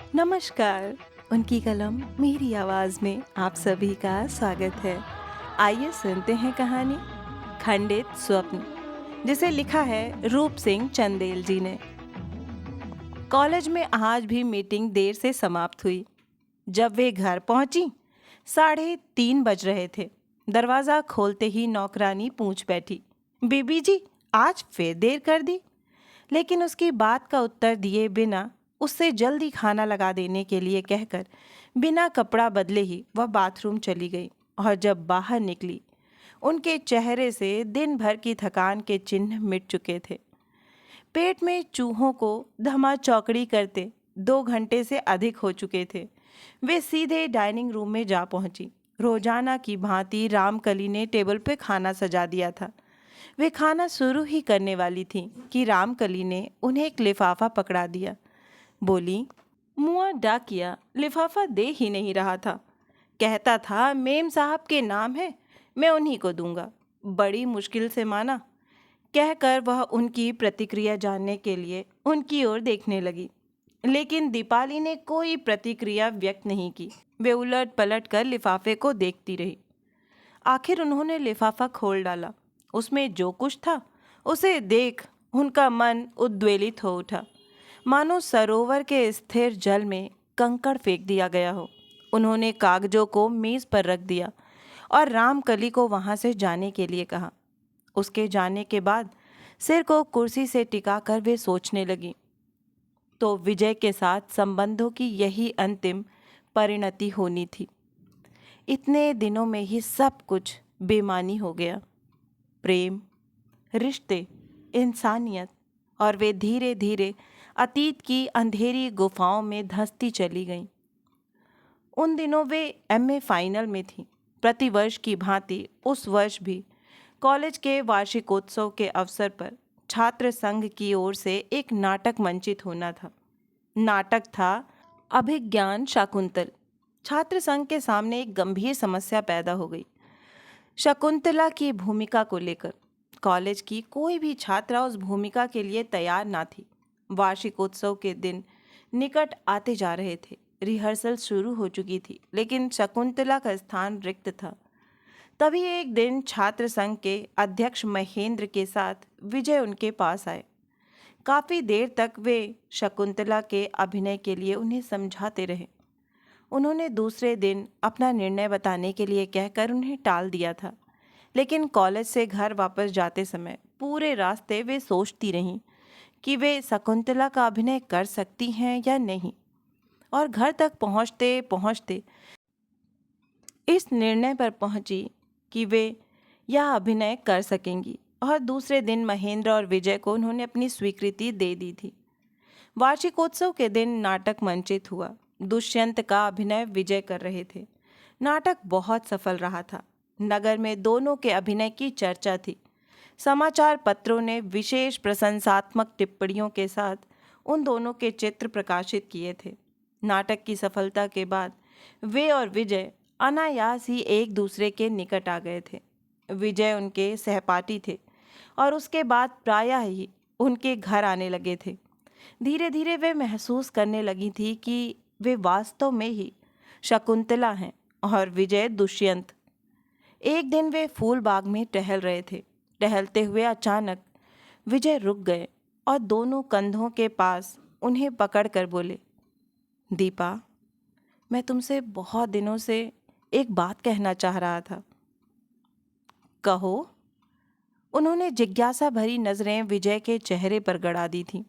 नमस्कार। उनकी कलम मेरी आवाज़ में आप सभी का स्वागत है। आइए सुनते हैं कहानी खंडित स्वप्न, जिसे लिखा है रूप सिंह चंदेल जी ने। कॉलेज में आज भी मीटिंग देर से समाप्त हुई। जब वे घर पहुंची 3:30 बज रहे थे। दरवाज़ा खोलते ही नौकरानी पूछ बैठी, बीबी जी आज फिर देर कर दी। लेकिन उसकी बात का उत्तर दिए बिना उससे जल्दी खाना लगा देने के लिए कहकर बिना कपड़ा बदले ही वह बाथरूम चली गई। और जब बाहर निकली, उनके चेहरे से दिन भर की थकान के चिन्ह मिट चुके थे। पेट में चूहों को धमा चौकड़ी करते 2 घंटे से अधिक हो चुके थे। वे सीधे डाइनिंग रूम में जा पहुंची। रोजाना की भांति रामकली ने टेबल पे खाना सजा दिया था। वे खाना शुरू ही करने वाली थीं कि रामकली ने उन्हें एक लिफाफा पकड़ा दिया। बोली, मुआ डाकिया लिफाफा दे ही नहीं रहा था। कहता था मेम साहब के नाम है, मैं उन्हीं को दूंगा। बड़ी मुश्किल से माना। कहकर वह उनकी प्रतिक्रिया जानने के लिए उनकी ओर देखने लगी। लेकिन दीपाली ने कोई प्रतिक्रिया व्यक्त नहीं की। वे उलट पलट कर लिफाफे को देखती रही। आखिर उन्होंने लिफाफा खोल डाला। उसमें जो कुछ था उसे देख उनका मन उद्वेलित हो उठा, मानो सरोवर के स्थिर जल में कंकड़ फेंक दिया गया हो। उन्होंने कागजों को मेज पर रख दिया और रामकली को वहां से जाने के लिए कहा। उसके जाने के बाद सिर को कुर्सी से टिकाकर वे सोचने लगी, तो विजय के साथ संबंधों की यही अंतिम परिणति होनी थी। इतने दिनों में ही सब कुछ बेमानी हो गया। प्रेम, रिश्ते, इंसानियत, और वे धीरे धीरे अतीत की अंधेरी गुफाओं में धंसती चली गईं। उन दिनों वे एमए फाइनल में थीं। प्रतिवर्ष की भांति उस वर्ष भी कॉलेज के वार्षिकोत्सव के अवसर पर छात्र संघ की ओर से एक नाटक मंचित होना था। नाटक था अभिज्ञान शाकुंतल। छात्र संघ के सामने एक गंभीर समस्या पैदा हो गई, शकुंतला की भूमिका को लेकर। कॉलेज की कोई भी छात्रा उस भूमिका के लिए तैयार ना थी। वार्षिकोत्सव के दिन निकट आते जा रहे थे। रिहर्सल शुरू हो चुकी थी, लेकिन शकुंतला का स्थान रिक्त था। तभी एक दिन छात्र संघ के अध्यक्ष महेंद्र के साथ विजय उनके पास आए। काफी देर तक वे शकुंतला के अभिनय के लिए उन्हें समझाते रहे। उन्होंने दूसरे दिन अपना निर्णय बताने के लिए कहकर उन्हें टाल दिया था। लेकिन कॉलेज से घर वापस जाते समय पूरे रास्ते वे सोचती रहीं कि वे शकुंतला का अभिनय कर सकती हैं या नहीं। और घर तक पहुंचते पहुंचते इस निर्णय पर पहुंची कि वे यह अभिनय कर सकेंगी। और दूसरे दिन महेंद्र और विजय को उन्होंने अपनी स्वीकृति दे दी थी। वार्षिकोत्सव के दिन नाटक मंचित हुआ। दुष्यंत का अभिनय विजय कर रहे थे। नाटक बहुत सफल रहा था। नगर में दोनों के अभिनय की चर्चा थी। समाचार पत्रों ने विशेष प्रशंसात्मक टिप्पणियों के साथ उन दोनों के चित्र प्रकाशित किए थे। नाटक की सफलता के बाद वे और विजय अनायास ही एक दूसरे के निकट आ गए थे। विजय उनके सहपाठी थे और उसके बाद प्रायः ही उनके घर आने लगे थे। धीरे धीरे वे महसूस करने लगी थी कि वे वास्तव में ही शकुंतला हैं और विजय दुष्यंत। एक दिन वे फूल बाग में टहल रहे थे। टहलते हुए अचानक विजय रुक गए और दोनों कंधों के पास उन्हें पकड़कर बोले, दीपा, मैं तुमसे बहुत दिनों से एक बात कहना चाह रहा था। कहो। उन्होंने जिज्ञासा भरी नजरें विजय के चेहरे पर गड़ा दी थीं।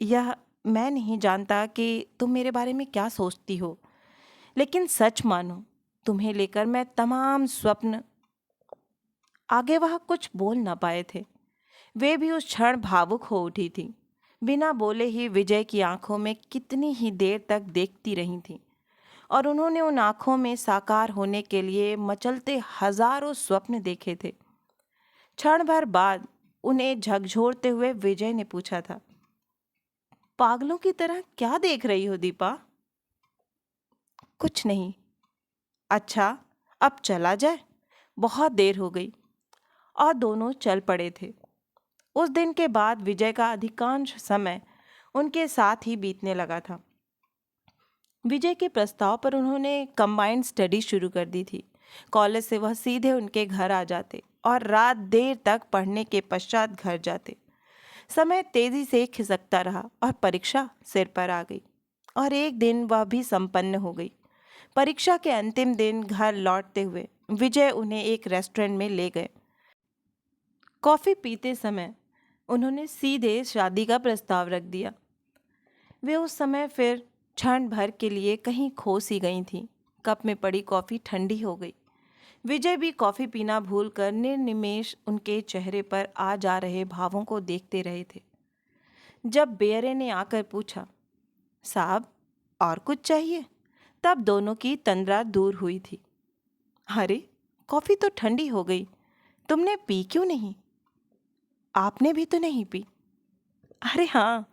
यह मैं नहीं जानता कि तुम मेरे बारे में क्या सोचती हो, लेकिन सच मानो, तुम्हें लेकर मैं तमाम स्वप्न। आगे वह कुछ बोल न पाए थे। वे भी उस क्षण भावुक हो उठी थी। बिना बोले ही विजय की आंखों में कितनी ही देर तक देखती रही थी, और उन्होंने उन आंखों में साकार होने के लिए मचलते हजारों स्वप्न देखे थे। क्षण भर बाद उन्हें झकझोरते हुए विजय ने पूछा था, पागलों की तरह क्या देख रही हो दीपा? कुछ नहीं। अच्छा, अब चला जाए, बहुत देर हो गई। और दोनों चल पड़े थे। उस दिन के बाद विजय का अधिकांश समय उनके साथ ही बीतने लगा था। विजय के प्रस्ताव पर उन्होंने कंबाइंड स्टडी शुरू कर दी थी। कॉलेज से वह सीधे उनके घर आ जाते और रात देर तक पढ़ने के पश्चात घर जाते। समय तेजी से खिसकता रहा और परीक्षा सिर पर आ गई और एक दिन वह भी संपन्न हो गई। परीक्षा के अंतिम दिन घर लौटते हुए विजय उन्हें एक रेस्टोरेंट में ले गए। कॉफ़ी पीते समय उन्होंने सीधे शादी का प्रस्ताव रख दिया। वे उस समय फिर क्षण भर के लिए कहीं खो सी गई थीं। कप में पड़ी कॉफ़ी ठंडी हो गई। विजय भी कॉफ़ी पीना भूलकर निर्निमेष उनके चेहरे पर आ जा रहे भावों को देखते रहे थे। जब बेयरे ने आकर पूछा, साहब और कुछ चाहिए, तब दोनों की तंद्रा दूर हुई थी। अरे, कॉफ़ी तो ठंडी हो गई, तुमने पी क्यों नहीं? आपने भी तो नहीं पी? अरे हाँ।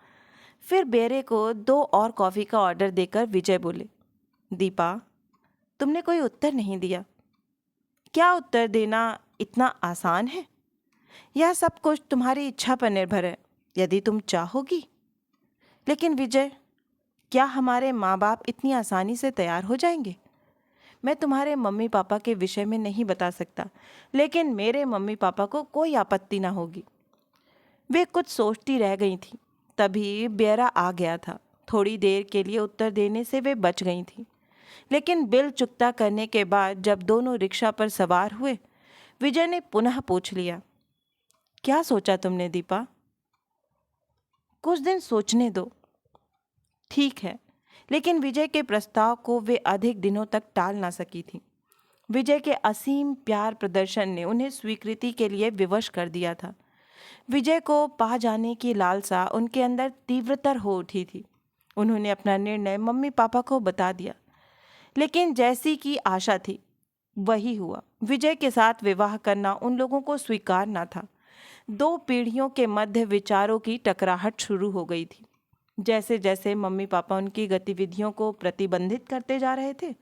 फिर बेयरे को 2 और कॉफ़ी का ऑर्डर देकर विजय बोले, दीपा, तुमने कोई उत्तर नहीं दिया। क्या उत्तर देना इतना आसान है? यह सब कुछ तुम्हारी इच्छा पर निर्भर है, यदि तुम चाहोगी। लेकिन विजय, क्या हमारे माँ बाप इतनी आसानी से तैयार हो जाएंगे? मैं तुम्हारे मम्मी पापा के विषय में नहीं बता सकता, लेकिन मेरे मम्मी पापा को कोई आपत्ति ना होगी। वे कुछ सोचती रह गई थी। तभी बेयरा आ गया था। थोड़ी देर के लिए उत्तर देने से वे बच गई थी, लेकिन बिल चुकता करने के बाद जब दोनों रिक्शा पर सवार हुए, विजय ने पुनः पूछ लिया, क्या सोचा तुमने दीपा? कुछ दिन सोचने दो। ठीक है। लेकिन विजय के प्रस्ताव को वे अधिक दिनों तक टाल ना सकी थी। विजय के असीम प्यार प्रदर्शन ने उन्हें स्वीकृति के लिए विवश कर दिया था। विजय को पा जाने की लालसा उनके अंदर तीव्रतर हो उठी थी। उन्होंने अपना निर्णय मम्मी पापा को बता दिया, लेकिन जैसी की आशा थी वही हुआ। विजय के साथ विवाह करना उन लोगों को स्वीकार न था। 2 पीढ़ियों के मध्य विचारों की टकराहट शुरू हो गई थी। जैसे जैसे मम्मी पापा उनकी गतिविधियों को प्रतिबंधित करते जा रहे थे,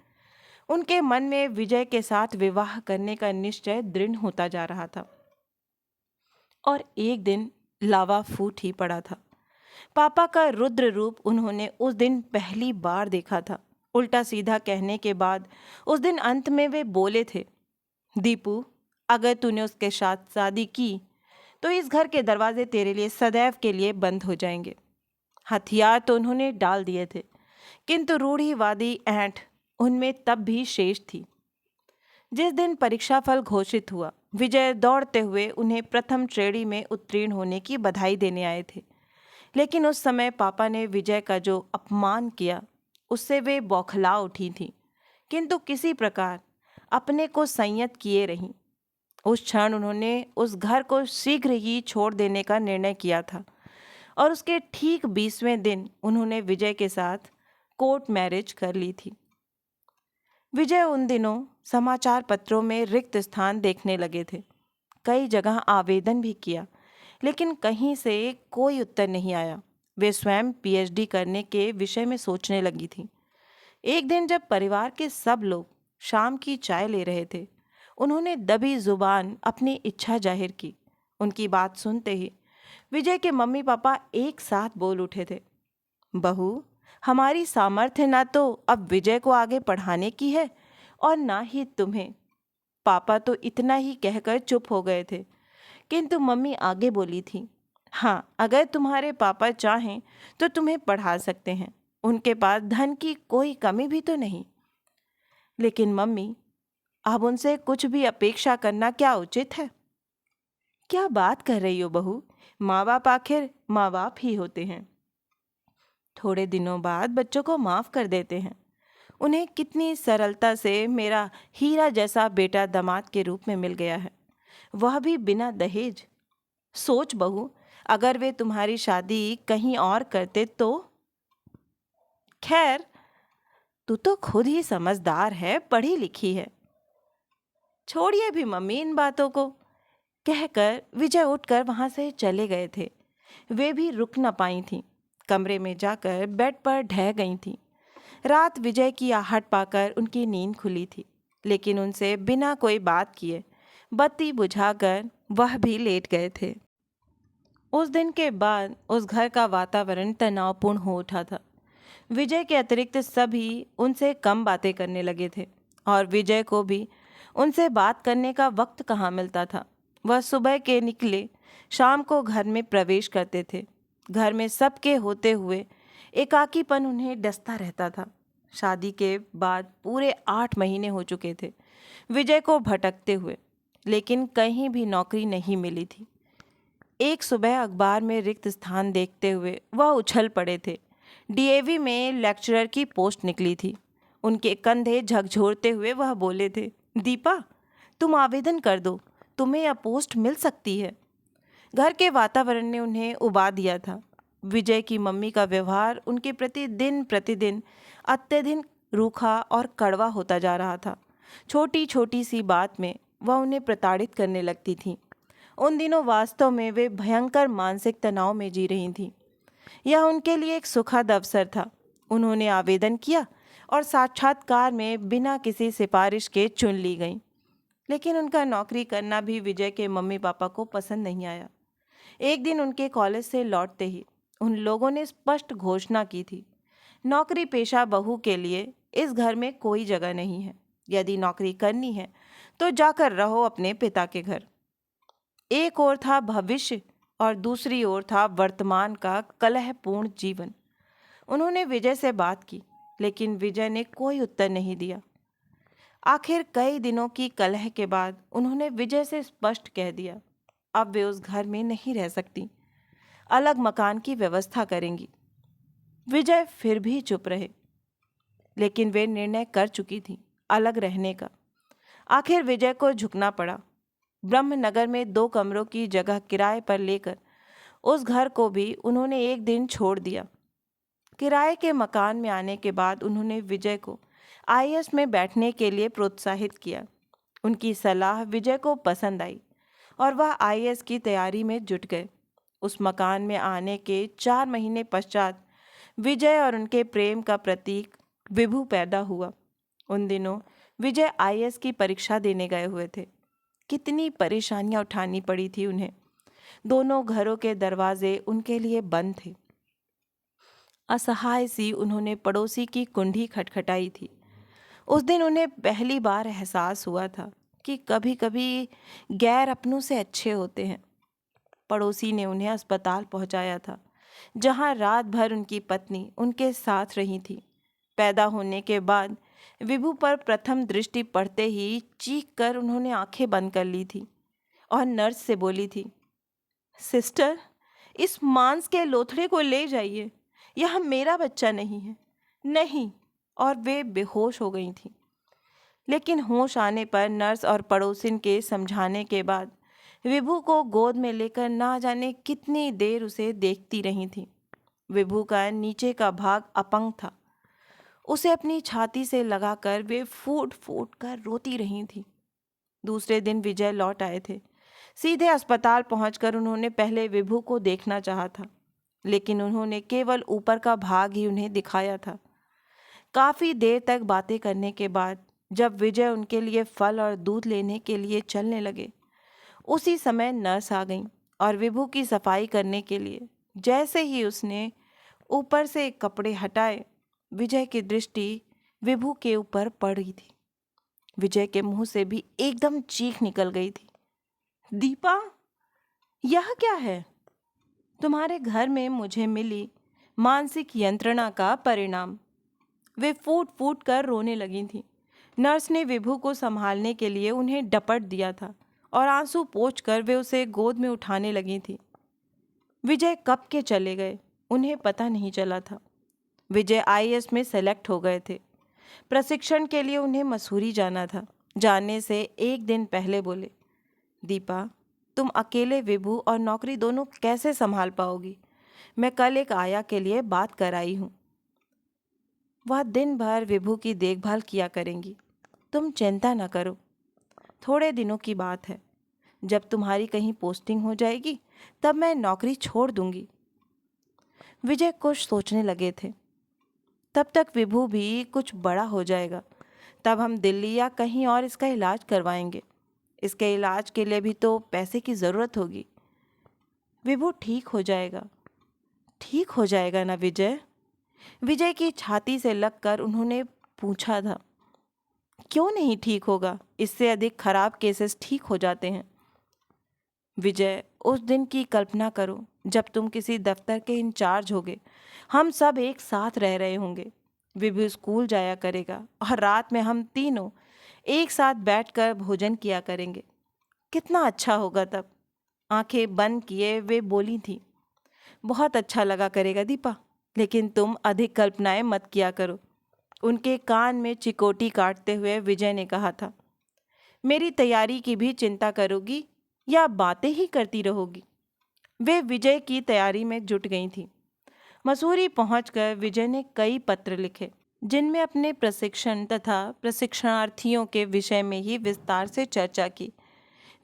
उनके मन में विजय के साथ विवाह करने का निश्चय दृढ़ होता जा रहा था। और एक दिन लावा फूट ही पड़ा था। पापा का रुद्र रूप उन्होंने उस दिन पहली बार देखा था। उल्टा सीधा कहने के बाद उस दिन अंत में वे बोले थे, दीपू, अगर तूने उसके साथ शादी की तो इस घर के दरवाजे तेरे लिए सदैव के लिए बंद हो जाएंगे। हथियार तो उन्होंने डाल दिए थे, किंतु रूढ़िवादी ऐंठ उनमें तब भी शेष थी। जिस दिन परीक्षा फल घोषित हुआ, विजय दौड़ते हुए उन्हें प्रथम श्रेणी में उत्तीर्ण होने की बधाई देने आए थे। लेकिन उस समय पापा ने विजय का जो अपमान किया, उससे वे बौखला उठी थीं, किंतु किसी प्रकार अपने को संयत किए रहीं। उस क्षण उन्होंने उस घर को शीघ्र ही छोड़ देने का निर्णय किया था और उसके ठीक 20वें दिन उन्होंने विजय के साथ कोर्ट मैरिज कर ली थी। विजय उन दिनों समाचार पत्रों में रिक्त स्थान देखने लगे थे। कई जगह आवेदन भी किया, लेकिन कहीं से कोई उत्तर नहीं आया। वे स्वयं पीएचडी करने के विषय में सोचने लगी थी। एक दिन जब परिवार के सब लोग शाम की चाय ले रहे थे, उन्होंने दबी जुबान अपनी इच्छा जाहिर की। उनकी बात सुनते ही विजय के मम्मी पापा एक साथ बोल उठे थे, बहू, हमारी सामर्थ्य ना तो अब विजय को आगे पढ़ाने की है और ना ही तुम्हें। पापा तो इतना ही कहकर चुप हो गए थे, किंतु मम्मी आगे बोली थी, हाँ, अगर तुम्हारे पापा चाहें तो तुम्हें पढ़ा सकते हैं। उनके पास धन की कोई कमी भी तो नहीं। लेकिन मम्मी, अब उनसे कुछ भी अपेक्षा करना क्या उचित है? क्या बात कर रही हो बहू? माँ बाप आखिर माँ बाप ही होते हैं। थोड़े दिनों बाद बच्चों को माफ़ कर देते हैं। उन्हें कितनी सरलता से मेरा हीरा जैसा बेटा दामाद के रूप में मिल गया है, वह भी बिना दहेज। सोच बहू, अगर वे तुम्हारी शादी कहीं और करते तो? खैर, तू तो खुद ही समझदार है, पढ़ी लिखी है। छोड़िए भी मम्मी इन बातों को, कहकर विजय उठकर वहां से चले गए थे। वे भी रुक न पाई थीं। कमरे में जाकर बेड पर ढह गई थीं। रात विजय की आहट पाकर उनकी नींद खुली थी, लेकिन उनसे बिना कोई बात किए बत्ती बुझाकर वह भी लेट गए थे। उस दिन के बाद उस घर का वातावरण तनावपूर्ण हो उठा था। विजय के अतिरिक्त सभी उनसे कम बातें करने लगे थे और विजय को भी उनसे बात करने का वक्त कहाँ मिलता था। वह सुबह के निकले शाम को घर में प्रवेश करते थे। घर में सबके होते हुए एकाकीपन उन्हें डसता रहता था। शादी के बाद पूरे 8 महीने हो चुके थे विजय को भटकते हुए, लेकिन कहीं भी नौकरी नहीं मिली थी। एक सुबह अखबार में रिक्त स्थान देखते हुए वह उछल पड़े थे। डीएवी में लेक्चरर की पोस्ट निकली थी। उनके कंधे झकझोरते हुए वह बोले थे, दीपा, तुम आवेदन कर दो, तुम्हें यह पोस्ट मिल सकती है। घर के वातावरण ने उन्हें उबा दिया था। विजय की मम्मी का व्यवहार उनके प्रति दिन प्रतिदिन अत्यधिक रूखा और कड़वा होता जा रहा था। छोटी छोटी सी बात में वह उन्हें प्रताड़ित करने लगती थी। उन दिनों वास्तव में वे भयंकर मानसिक तनाव में जी रही थीं। यह उनके लिए एक सुखद अवसर था। उन्होंने आवेदन किया और साक्षात्कार में बिना किसी सिफारिश के चुन ली गईं। लेकिन उनका नौकरी करना भी विजय के मम्मी पापा को पसंद नहीं आया। एक दिन उनके कॉलेज से लौटते ही उन लोगों ने स्पष्ट घोषणा की थी, नौकरी पेशा बहू के लिए इस घर में कोई जगह नहीं है। यदि नौकरी करनी है तो जाकर रहो अपने पिता के घर। एक ओर था भविष्य और दूसरी ओर था वर्तमान का कलहपूर्ण जीवन। उन्होंने विजय से बात की, लेकिन विजय ने कोई उत्तर नहीं दिया। आखिर कई दिनों की कलह के बाद उन्होंने विजय से स्पष्ट कह दिया, अब वे उस घर में नहीं रह सकती, अलग मकान की व्यवस्था करेंगी। विजय फिर भी चुप रहे, लेकिन वे निर्णय कर चुकी थी अलग रहने का। आखिर विजय को झुकना पड़ा। ब्रह्मनगर में 2 कमरों की जगह किराए पर लेकर उस घर को भी उन्होंने एक दिन छोड़ दिया। किराए के मकान में आने के बाद उन्होंने विजय को आईएएस में बैठने के लिए प्रोत्साहित किया। उनकी सलाह विजय को पसंद आई और वह आईएएस की तैयारी में जुट गए। उस मकान में आने के 4 महीने पश्चात विजय और उनके प्रेम का प्रतीक विभू पैदा हुआ। उन दिनों विजय आईएएस की परीक्षा देने गए हुए थे। कितनी परेशानियां उठानी पड़ी थी उन्हें। दोनों घरों के दरवाजे उनके लिए बंद थे। असहाय सी उन्होंने पड़ोसी की कुंडी खटखटाई थी। उस दिन उन्हें पहली बार एहसास हुआ था कि कभी कभी गैर अपनों से अच्छे होते हैं। पड़ोसी ने उन्हें अस्पताल पहुंचाया था, जहां रात भर उनकी पत्नी उनके साथ रही थी। पैदा होने के बाद विभू पर प्रथम दृष्टि पड़ते ही चीख कर उन्होंने आंखें बंद कर ली थी और नर्स से बोली थी, सिस्टर, इस मांस के लोथड़े को ले जाइए, यह मेरा बच्चा नहीं है। नहीं, और वे बेहोश हो गई थीं। लेकिन होश आने पर नर्स और पड़ोसिन के समझाने के बाद विभू को गोद में लेकर ना जाने कितनी देर उसे देखती रही थी। विभू का नीचे का भाग अपंग था। उसे अपनी छाती से लगाकर वे फूट फूट कर रोती रही थी। दूसरे दिन विजय लौट आए थे। सीधे अस्पताल पहुंचकर उन्होंने पहले विभू को देखना चाहा था, लेकिन उन्होंने केवल ऊपर का भाग ही उन्हें दिखाया था। काफ़ी देर तक बातें करने के बाद जब विजय उनके लिए फल और दूध लेने के लिए चलने लगे, उसी समय नर्स आ गई और विभू की सफाई करने के लिए। जैसे ही उसने ऊपर से कपड़े हटाए, विजय की दृष्टि विभू के ऊपर पड़ रही थी। विजय के मुंह से भी एकदम चीख निकल गई थी, दीपा, यह क्या है? तुम्हारे घर में मुझे मिली मानसिक यंत्रणा का परिणाम। वे फूट फूट कर रोने लगी थीं। नर्स ने विभू को संभालने के लिए उन्हें डपट दिया था और आंसू पोंछकर वे उसे गोद में उठाने लगी थी। विजय कब के चले गए उन्हें पता नहीं चला था। विजय आईएएस में सेलेक्ट हो गए थे। प्रशिक्षण के लिए उन्हें मसूरी जाना था। जाने से एक दिन पहले बोले, दीपा, तुम अकेले विभू और नौकरी दोनों कैसे संभाल पाओगी? मैं कल एक आया के लिए बात कर आई हूँ। वह दिन भर विभू की देखभाल किया करेंगी। तुम चिंता न करो, थोड़े दिनों की बात है। जब तुम्हारी कहीं पोस्टिंग हो जाएगी तब मैं नौकरी छोड़ दूंगी। विजय कुछ सोचने लगे थे। तब तक विभू भी कुछ बड़ा हो जाएगा, तब हम दिल्ली या कहीं और इसका इलाज करवाएंगे। इसके इलाज के लिए भी तो पैसे की ज़रूरत होगी। विभू ठीक हो जाएगा। ठीक हो जाएगा ना विजय? विजय की छाती से लगकर उन्होंने पूछा था, क्यों नहीं ठीक होगा? इससे अधिक खराब केसेस ठीक हो जाते हैं। विजय, उस दिन की कल्पना करो जब तुम किसी दफ्तर के इंचार्ज होगे। हम सब एक साथ रह रहे होंगे। विभु स्कूल जाया करेगा और रात में हम तीनों एक साथ बैठकर भोजन किया करेंगे। कितना अच्छा होगा तब। आंखें बंद किए वे बोली थी, बहुत अच्छा लगा करेगा दीपा, लेकिन तुम अधिक कल्पनाएं मत किया करो। उनके कान में चिकोटी काटते हुए विजय ने कहा था, मेरी तैयारी की भी चिंता करोगी या बातें ही करती रहोगी? वे विजय की तैयारी में जुट गई थी। मसूरी पहुंचकर विजय ने कई पत्र लिखे, जिनमें अपने प्रशिक्षण तथा प्रशिक्षणार्थियों के विषय में ही विस्तार से चर्चा की।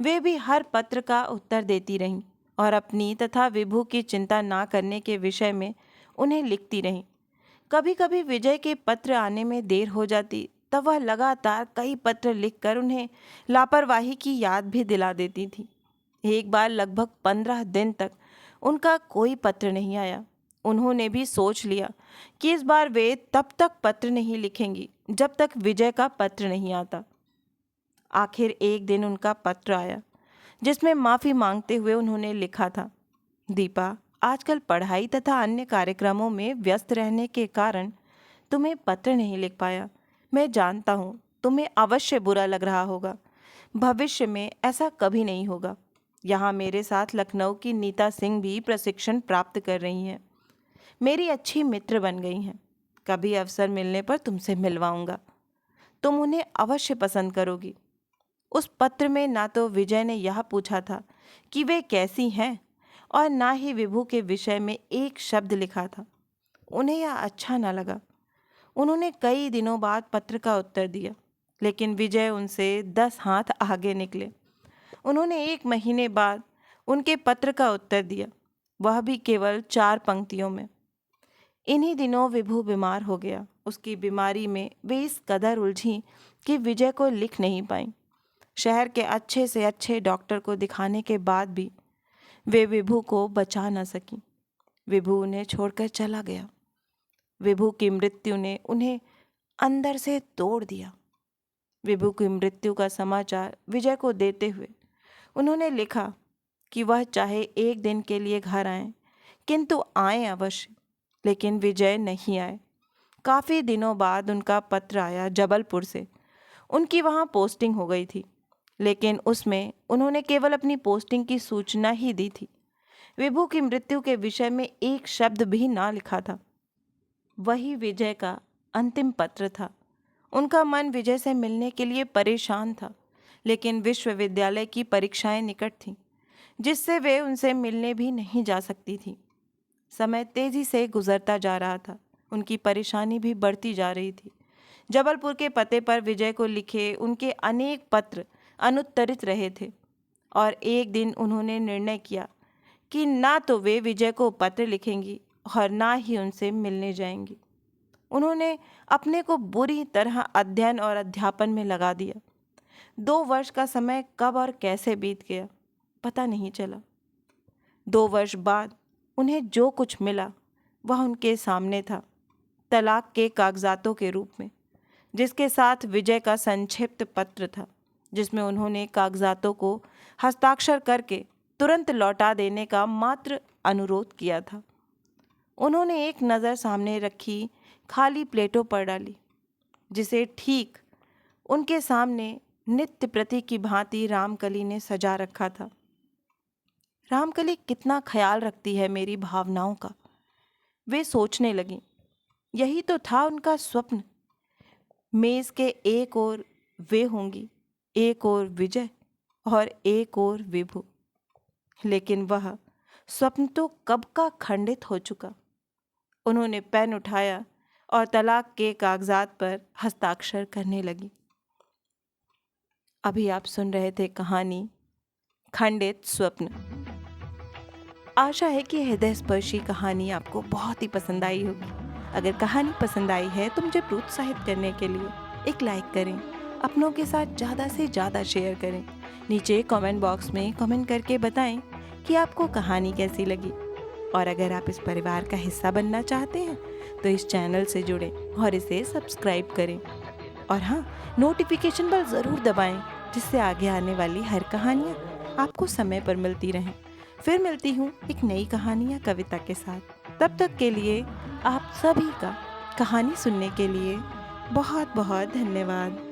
वे भी हर पत्र का उत्तर देती रहीं और अपनी तथा विभु की चिंता ना करने के विषय में उन्हें लिखती रहीं। कभी कभी विजय के पत्र आने में देर हो जाती, तब वह लगातार कई पत्र लिखकर उन्हें लापरवाही की याद भी दिला देती थी। एक बार लगभग 15 दिन तक उनका कोई पत्र नहीं आया। उन्होंने भी सोच लिया कि इस बार वे तब तक पत्र नहीं लिखेंगी जब तक विजय का पत्र नहीं आता। आखिर एक दिन उनका पत्र आया, जिसमें माफ़ी मांगते हुए उन्होंने लिखा था, दीपा, आजकल पढ़ाई तथा अन्य कार्यक्रमों में व्यस्त रहने के कारण तुम्हें पत्र नहीं लिख पाया। मैं जानता हूँ तुम्हें अवश्य बुरा लग रहा होगा। भविष्य में ऐसा कभी नहीं होगा। यहाँ मेरे साथ लखनऊ की नीता सिंह भी प्रशिक्षण प्राप्त कर रही हैं। मेरी अच्छी मित्र बन गई हैं। कभी अवसर मिलने पर तुमसे मिलवाऊंगा। तुम उन्हें अवश्य पसंद करोगी। उस पत्र में ना तो विजय ने यह पूछा था कि वे कैसी हैं और ना ही विभु के विषय में एक शब्द लिखा था। उन्हें यह अच्छा न लगा। उन्होंने कई दिनों बाद पत्र का उत्तर दिया, लेकिन विजय उनसे 10 हाथ आगे निकले। उन्होंने 1 महीने बाद उनके पत्र का उत्तर दिया, वह भी केवल 4 पंक्तियों में। इन्हीं दिनों विभु बीमार हो गया। उसकी बीमारी में वे इस कदर उलझी कि विजय को लिख नहीं पाईं। शहर के अच्छे से अच्छे डॉक्टर को दिखाने के बाद भी वे विभु को बचा न सकीं। विभु उन्हें छोड़कर चला गया। विभु की मृत्यु ने उन्हें अंदर से तोड़ दिया। विभु की मृत्यु का समाचार विजय को देते हुए उन्होंने लिखा कि वह चाहे एक दिन के लिए घर आएं, किंतु आएं अवश्य। लेकिन विजय नहीं आए। काफ़ी दिनों बाद उनका पत्र आया जबलपुर से। उनकी वहाँ पोस्टिंग हो गई थी, लेकिन उसमें उन्होंने केवल अपनी पोस्टिंग की सूचना ही दी थी। विभु की मृत्यु के विषय में एक शब्द भी ना लिखा था। वही विजय का अंतिम पत्र था। उनका मन विजय से मिलने के लिए परेशान था, लेकिन विश्वविद्यालय की परीक्षाएं निकट थीं, जिससे वे उनसे मिलने भी नहीं जा सकती थी। समय तेजी से गुजरता जा रहा था। उनकी परेशानी भी बढ़ती जा रही थी। जबलपुर के पते पर विजय को लिखे उनके अनेक पत्र अनुत्तरित रहे थे और एक दिन उन्होंने निर्णय किया कि ना तो वे विजय को पत्र लिखेंगी और ना ही उनसे मिलने जाएंगी। उन्होंने अपने को बुरी तरह अध्ययन और अध्यापन में लगा दिया। 2 वर्ष का समय कब और कैसे बीत गया पता नहीं चला। 2 वर्ष बाद उन्हें जो कुछ मिला वह उनके सामने था, तलाक के कागजातों के रूप में, जिसके साथ विजय का संक्षिप्त पत्र था, जिसमें उन्होंने कागजातों को हस्ताक्षर करके तुरंत लौटा देने का मात्र अनुरोध किया था। उन्होंने एक नज़र सामने रखी खाली प्लेटों पर डाली, जिसे ठीक उनके सामने नित्य प्रति की भांति रामकली ने सजा रखा था। रामकली कितना ख्याल रखती है मेरी भावनाओं का, वे सोचने लगीं। यही तो था उनका स्वप्न। मेज़ के एक ओर वे होंगी, एक ओर विजय और एक ओर विभु। लेकिन वह स्वप्न तो कब का खंडित हो चुका। उन्होंने पेन उठाया और तलाक के कागजात पर हस्ताक्षर करने लगी। अभी आप सुन रहे थे कहानी खंडित स्वप्न। आशा है कि हृदय स्पर्शी कहानी आपको बहुत ही पसंद आई होगी। अगर कहानी पसंद आई है तो मुझे प्रोत्साहित करने के लिए एक लाइक करें, अपनों के साथ ज़्यादा से ज़्यादा शेयर करें। नीचे कमेंट बॉक्स में कमेंट करके बताएं कि आपको कहानी कैसी लगी। और अगर आप इस परिवार का हिस्सा बनना चाहते हैं तो इस चैनल से जुड़ें और इसे सब्सक्राइब करें। और हाँ, नोटिफिकेशन बेल ज़रूर दबाएं, जिससे आगे आने वाली हर कहानियाँ आपको समय पर मिलती रहें। फिर मिलती हूँ एक नई कहानी या कविता के साथ। तब तक के लिए आप सभी का कहानी सुनने के लिए बहुत बहुत धन्यवाद।